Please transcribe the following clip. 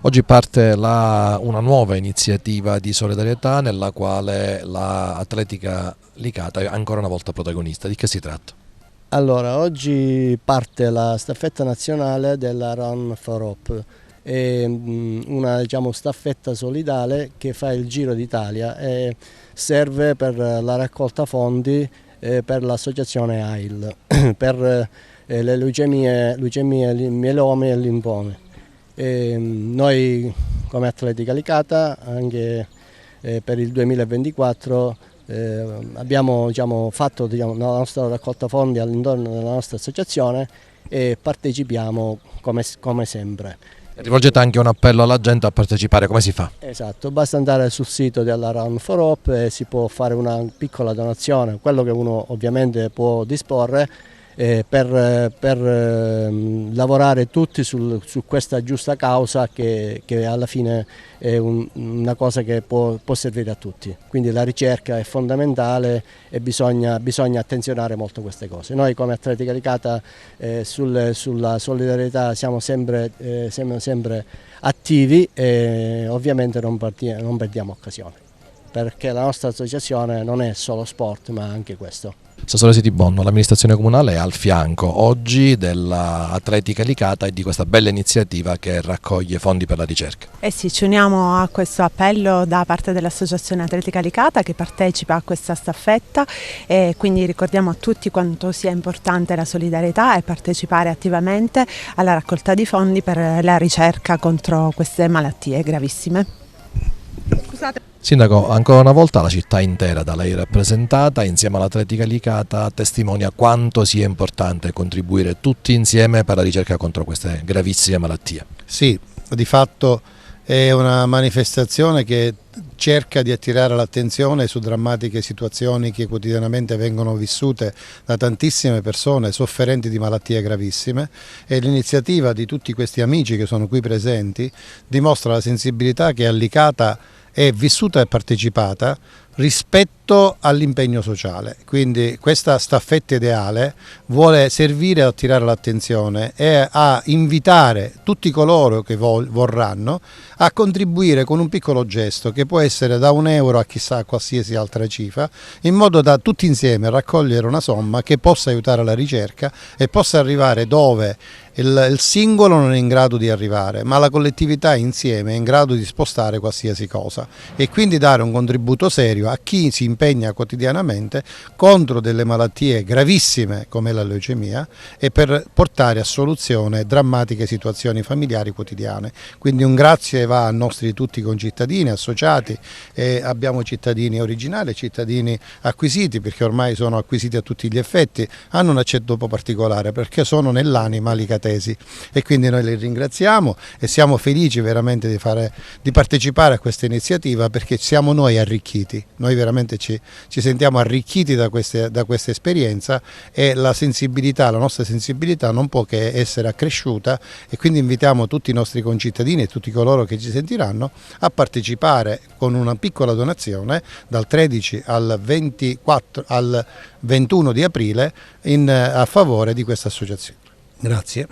Oggi parte una nuova iniziativa di solidarietà nella quale l'Atletica Licata è ancora una volta protagonista. Di che si tratta? Allora, oggi parte la staffetta nazionale della Run for Hope, è una staffetta solidale che fa il Giro d'Italia e serve per la raccolta fondi per l'associazione AIL, per le leucemie, mielomi e linfomi. Noi come Atletica Licata anche per il 2024 abbiamo fatto la nostra raccolta fondi all'interno della nostra associazione e partecipiamo come sempre. Rivolgete anche un appello alla gente a partecipare, come si fa? Esatto, basta andare sul sito della Run for Hope e si può fare una piccola donazione, quello che uno ovviamente può disporre per lavorare tutti su questa giusta causa che alla fine è una cosa che può servire a tutti. Quindi la ricerca è fondamentale e bisogna attenzionare molto queste cose. Noi come Atletica Licata sulla solidarietà siamo sempre attivi e ovviamente non perdiamo occasione, perché la nostra associazione non è solo sport ma anche questo. Sassuolo City Bonno, l'amministrazione comunale è al fianco oggi dell'Atletica Licata e di questa bella iniziativa che raccoglie fondi per la ricerca. Eh sì, ci uniamo a questo appello da parte dell'Associazione Atletica Licata che partecipa a questa staffetta e quindi ricordiamo a tutti quanto sia importante la solidarietà e partecipare attivamente alla raccolta di fondi per la ricerca contro queste malattie gravissime. Scusate. Sindaco, ancora una volta la città intera da lei rappresentata insieme all'Atletica Licata testimonia quanto sia importante contribuire tutti insieme per la ricerca contro queste gravissime malattie. Sì, di fatto è una manifestazione che cerca di attirare l'attenzione su drammatiche situazioni che quotidianamente vengono vissute da tantissime persone sofferenti di malattie gravissime, e l'iniziativa di tutti questi amici che sono qui presenti dimostra la sensibilità che a Licata è vissuta e partecipata rispetto all'impegno sociale. Quindi questa staffetta ideale vuole servire ad attirare l'attenzione e a invitare tutti coloro che vorranno a contribuire con un piccolo gesto che può essere da €1 a chissà qualsiasi altra cifra, in modo da tutti insieme raccogliere una somma che possa aiutare la ricerca e possa arrivare dove il singolo non è in grado di arrivare, ma la collettività insieme è in grado di spostare qualsiasi cosa, e quindi dare un contributo serio a chi si impegna quotidianamente contro delle malattie gravissime come la leucemia e per portare a soluzione drammatiche situazioni familiari quotidiane. Quindi un grazie va a nostri tutti concittadini, associati, e abbiamo cittadini originali e cittadini acquisiti, perché ormai sono acquisiti a tutti gli effetti, hanno un accetto un po' particolare perché sono nell'anima licatesi, e quindi noi li ringraziamo e siamo felici veramente di partecipare a questa iniziativa, perché siamo noi arricchiti, noi veramente ci sentiamo arricchiti da questa esperienza, e la nostra sensibilità non può che essere accresciuta, e quindi invitiamo tutti i nostri concittadini e tutti coloro che ci sentiranno a partecipare con una piccola donazione dal 13 al 21 di aprile a favore di questa associazione. Grazie.